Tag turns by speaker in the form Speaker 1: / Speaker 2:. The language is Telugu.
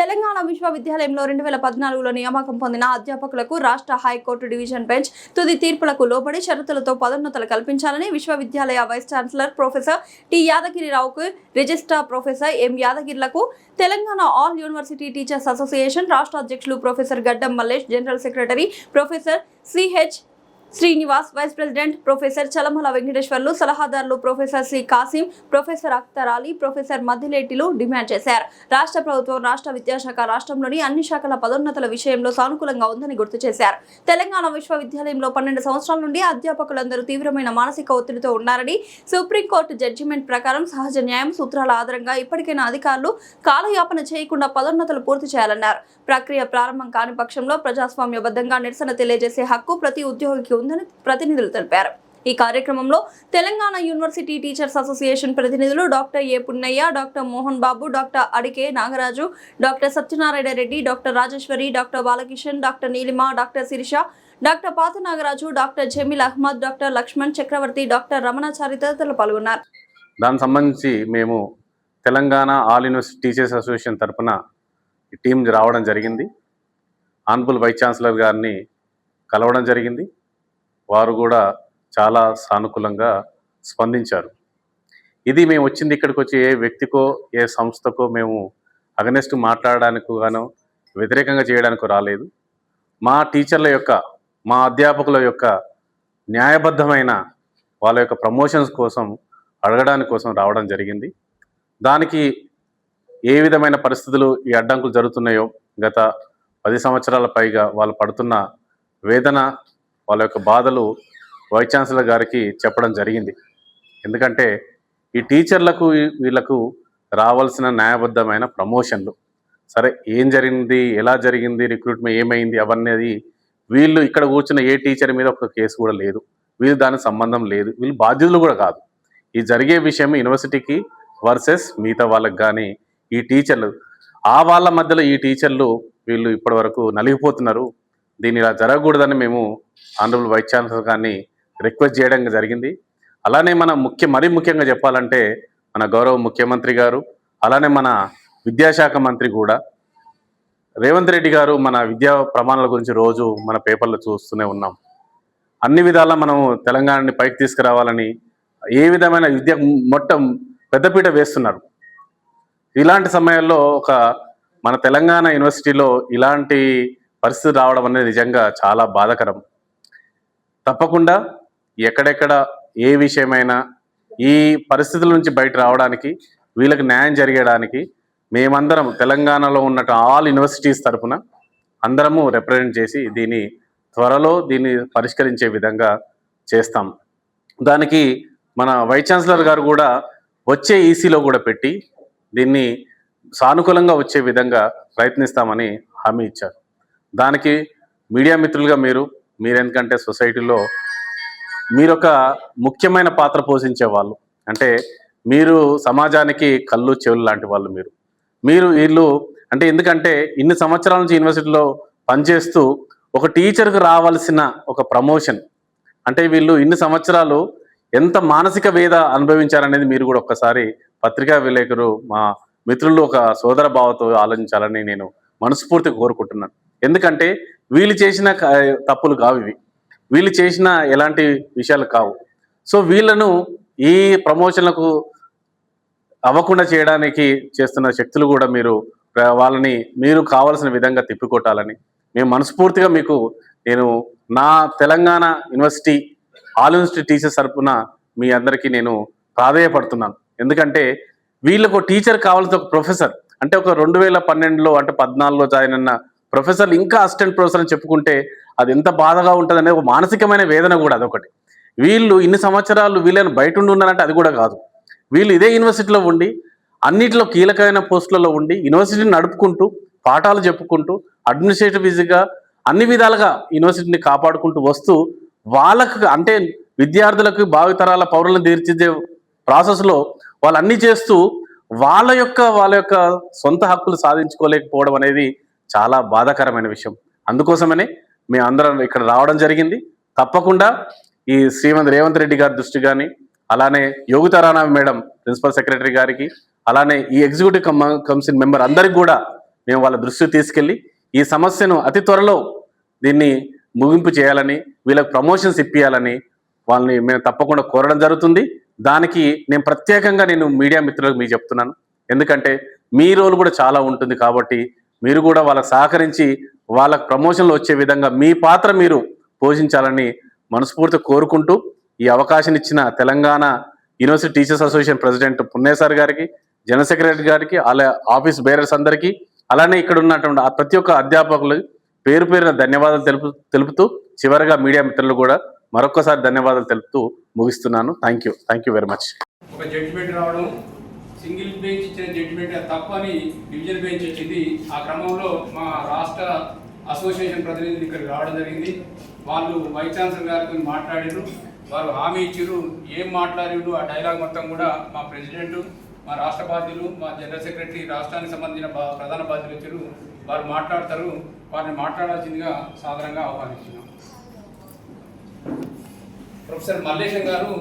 Speaker 1: తెలంగాణ విశ్వవిద్యాలయంలో 2014లో నియామకం పొందిన అధ్యాపకులకు రాష్ట్ర హైకోర్టు డివిజన్ బెంచ్ తుది తీర్పులకు లోబడి షరతులతో పదోన్నతులు కల్పించాలని విశ్వవిద్యాలయ వైస్ ఛాన్సలర్ ప్రొఫెసర్ టి యాదగిరిరావుకు, రిజిస్ట్రార్ ప్రొఫెసర్ ఎం యాదగిరిలకు Telangana all university teachers association రాష్ట్ర అధ్యక్షులు professor Gaddam Mallesh, general secretary professor CH Srinivas, vice president professor Chalamala Venkateswarlu, సలహాదారులు professor C Kasim, professor Akhtar Ali, professor మద్దిలేటిలు డిమాండ్ చేశారు. రాష్ట్ర ప్రభుత్వం, రాష్ట్ర విద్యాశాఖ రాష్ట్రంలోని అన్ని శాఖల పదోన్నతుల విషయంలో సానుకూలంగా ఉందని గుర్తు చేశారు. తెలంగాణ విశ్వవిద్యాలయంలో 12 సంవత్సరాల నుండి అధ్యాపకులందరూ తీవ్రమైన మానసిక ఒత్తిడితో ఉన్నారని, సుప్రీంకోర్టు జడ్జిమెంట్ ప్రకారం సహజ న్యాయం సూత్రాల ఆధారంగా ఇప్పటికైనా అధికారులు కాలయాపన చేయకుండా పదోన్నతులు పూర్తి చేయాలన్నారు. ప్రక్రియ ప్రారంభం కాని పక్షంలో ప్రజాస్వామ్యబద్ధంగా నిరసన తెలియజేసే హక్కు ప్రతి ఉద్యోగికి ఉందని ప్రతినిధులు తెలిపారు. ఈ కార్యక్రమంలో తెలంగాణ యూనివర్సిటీ టీచర్స్ అసోసియేషన్ ప్రతినిధులు doctor A Punnaiah, doctor Mohan Babu, doctor Adike Nagaraju, doctor Satyanarayana Reddy, doctor Rajeshwari, doctor Balakishan, doctor Neelima, doctor Sirisha, doctor Pata Nagaraju, doctor Jameel Ahmed, doctor Lakshman Chakravarthi, doctor Ramanachari తదితరులు పాల్గొన్నారు.
Speaker 2: దానికి సంబంధించి మేము Telangana all university teachers association తరఫున టీం రావడం జరిగింది. ఆనరబుల్ వైస్ ఛాన్సలర్ గారిని కలవడం జరిగింది. వారు కూడా చాలా సానుకూలంగా స్పందించారు. ఇది మేము వచ్చింది ఇక్కడికి వచ్చి ఏ వ్యక్తికో ఏ సంస్థకో మేము అగనెస్ట్ మాట్లాడడానికి గాను వ్యతిరేకంగా చేయడానికి రాలేదు. మా టీచర్ల యొక్క, మా అధ్యాపకుల యొక్క న్యాయబద్ధమైన వాళ్ళ యొక్క ప్రమోషన్స్ కోసం అడగడానికి కోసం రావడం జరిగింది. దానికి ఏ విధమైన పరిస్థితులు ఈ అడ్డంకులు జరుగుతున్నాయో గత 10 సంవత్సరాల పైగా వాళ్ళు పడుతున్న వేదన, వాళ్ళ యొక్క బాధలు వైస్ ఛాన్సలర్ గారికి చెప్పడం జరిగింది. ఎందుకంటే ఈ టీచర్లకు వీళ్ళకు రావాల్సిన న్యాయబద్ధమైన ప్రమోషన్లు, సరే ఏం జరిగింది, ఎలా జరిగింది, రిక్రూట్మెంట్ ఏమైంది అవన్నీ వీళ్ళు ఇక్కడ కూర్చున్న ఏ టీచర్ మీద ఒక కేసు కూడా లేదు. వీళ్ళు దానికి సంబంధం లేదు, వీళ్ళు బాధ్యులు కూడా కాదు. ఈ జరిగే విషయం యూనివర్సిటీకి వర్సెస్ మిగతా వాళ్ళకి. కానీ ఈ టీచర్లు ఆ వాళ్ళ మధ్యలో ఈ టీచర్లు వీళ్ళు ఇప్పటి వరకు నలిగిపోతున్నారు. దీన్ని ఇలా జరగకూడదని మేము ఆనరబుల్ వైస్ ఛాన్సలర్ గారిని రిక్వెస్ట్ చేయడం జరిగింది. అలానే మరీ ముఖ్యంగా చెప్పాలంటే మన గౌరవ ముఖ్యమంత్రి గారు, అలానే మన విద్యాశాఖ మంత్రి కూడా రేవంత్ రెడ్డి గారు మన విద్యా ప్రమాణాల గురించి రోజు మన పేపర్లో చూస్తూనే ఉన్నాం. అన్ని విధాలా మనం తెలంగాణని పైకి తీసుకురావాలని ఏ విధమైన విద్య మొత్తం పెద్దపీట వేస్తున్నారు. ఇలాంటి సమయాల్లో మన తెలంగాణ యూనివర్సిటీలో ఇలాంటి పరిస్థితి రావడం అనేది నిజంగా చాలా బాధాకరం. తప్పకుండా ఎక్కడెక్కడ ఏ విషయమైనా ఈ పరిస్థితుల నుంచి బయట రావడానికి, వీళ్ళకి న్యాయం జరిగేయడానికి మేమందరం తెలంగాణలో ఉన్న ఆల్ యూనివర్సిటీస్ తరఫున అందరము రిప్రజెంట్ చేసి త్వరలో దీన్ని పరిష్కరించే విధంగా చేస్తాం. దానికి మన వైస్ ఛాన్సలర్ గారు కూడా వచ్చే ఈసీలో కూడా పెట్టి దీన్ని సానుకూలంగా వచ్చే విధంగా ప్రయత్నిస్తామని హామీ ఇచ్చారు. దానికి మీడియా మిత్రులుగా మీరు ఎందుకంటే సొసైటీలో మీరొక ముఖ్యమైన పాత్ర పోషించే వాళ్ళు, అంటే మీరు సమాజానికి కళ్ళు చెవులు లాంటి వాళ్ళు. వీళ్ళు అంటే ఎందుకంటే ఇన్ని సంవత్సరాల నుంచి యూనివర్సిటీలో పనిచేస్తూ ఒక టీచర్కు రావాల్సిన ఒక ప్రమోషన్, అంటే వీళ్ళు ఇన్ని సంవత్సరాలు ఎంత మానసిక వేద అనుభవించారనేది మీరు కూడా ఒక్కసారి పత్రికా విలేకరు మా మిత్రులు ఒక సోదర భావంతో ఆలోచించాలని నేను మనస్ఫూర్తిగా కోరుకుంటున్నాను. ఎందుకంటే వీళ్ళు చేసిన తప్పులు కావు ఇవి, వీళ్ళు చేసిన ఎలాంటి విషయాలు కావు. సో వీళ్ళను ఈ ప్రమోషన్లకు అవ్వకుండా చేయడానికి చేస్తున్న శక్తులు కూడా వాళ్ళని మీరు కావాల్సిన విధంగా తిప్పికొట్టాలని మేము మనస్ఫూర్తిగా నేను నా Telangana university all university teachers తరఫున మీ అందరికీ నేను ప్రాధేయపడుతున్నాను. ఎందుకంటే వీళ్ళకు టీచర్ కావాల్సిన ఒక ప్రొఫెసర్, అంటే ఒక 2012లో అంటే 14లో జాయిన్ అయిన ప్రొఫెసర్లు ఇంకా అసిస్టెంట్ ప్రొఫెసర్ అని చెప్పుకుంటే అది ఎంత బాధగా ఉంటుంది అనేది ఒక మానసికమైన వేదన కూడా అదొకటి. వీళ్ళు ఇన్ని సంవత్సరాలు వీళ్ళని బయట ఉన్నారంటే అది కూడా కాదు. వీళ్ళు ఇదే యూనివర్సిటీలో ఉండి అన్నిటిలో కీలకమైన పోస్టులలో ఉండి యూనివర్సిటీని నడుపుకుంటూ, పాఠాలు చెప్పుకుంటూ, అడ్మినిస్ట్రేటివ్ ఈజీగా అన్ని విధాలుగా యూనివర్సిటీని కాపాడుకుంటూ వస్తూ వాళ్ళకు అంటే విద్యార్థులకు భావితరాల పౌరులను తీర్చిదే ప్రాసెస్లో వాళ్ళు అన్నీ చేస్తూ వాళ్ళ యొక్క సొంత హక్కులు సాధించుకోలేకపోవడం అనేది చాలా బాధాకరమైన విషయం. అందుకోసమనే మేము అందరం ఇక్కడ రావడం జరిగింది. తప్పకుండా ఈ శ్రీమతి రేవంత్ రెడ్డి గారి దృష్టి కానీ, అలానే Yogita Rana madam principal secretary గారికి, అలానే ఈ ఎగ్జిక్యూటివ్ కౌన్సిల్ మెంబర్ అందరికి కూడా మేము వాళ్ళ దృష్టికి తీసుకెళ్ళి ఈ సమస్యను అతి త్వరలో దీన్ని ముగింపు చేయాలని, వీళ్ళకి ప్రమోషన్స్ ఇప్పియాలని వాళ్ళని మేము తప్పకుండా కోరడం జరుగుతుంది. దానికి నేను ప్రత్యేకంగా మీడియా మిత్రులకు మీకు చెప్తున్నాను. ఎందుకంటే మీ రోల్ కూడా చాలా ఉంటుంది కాబట్టి మీరు కూడా వాళ్ళకి సహకరించి వాళ్ళకి ప్రమోషన్లు వచ్చే విధంగా మీ పాత్ర మీరు పోషించాలని మనస్ఫూర్తి కోరుకుంటూ, ఈ అవకాశం ఇచ్చిన Telangana university teachers association president Punne sir గారికి, జనరల్ సెక్రటరీ గారికి, అలా ఆఫీస్ బేరర్స్ అందరికీ, అలానే ఇక్కడ ఉన్నటువంటి ప్రతి ఒక్క అధ్యాపకులు పేరు పేరున ధన్యవాదాలు తెలుపుతూ చివరిగా మీడియా మిత్రులు కూడా మరొకసారి ధన్యవాదాలు తెలుపుతూ ముగిస్తున్నాను. Thank you very much.
Speaker 3: ఒక జడ్జిమెంట్ రావడం, సింగిల్ బెంచ్ ఇచ్చిన జడ్జిమెంట్ తప్పని డివిజన్ బెంచ్ వచ్చింది. ఆ క్రమంలో మా రాష్ట్ర అసోసియేషన్ ప్రతినిధులు ఇక్కడికి రావడం జరిగింది. వాళ్ళు వైస్ ఛాన్సలర్ గారితో మాట్లాడారు. వారు హామీ ఇచ్చారు. ఏం మాట్లాడారు ఆ డైలాగ్ మొత్తం కూడా మా ప్రెసిడెంట్, మా రాష్ట్ర బాధ్యులు, మా జనరల్ సెక్రటరీ, రాష్ట్రానికి సంబంధించిన ప్రధాన బాధ్యులు ఇచ్చారు. వారు మాట్లాడతారు. వారిని మాట్లాడాల్సిందిగా సాధారణంగా ఆహ్వానిస్తున్నాం. ప్రొఫెసర్ మల్లేశం గారు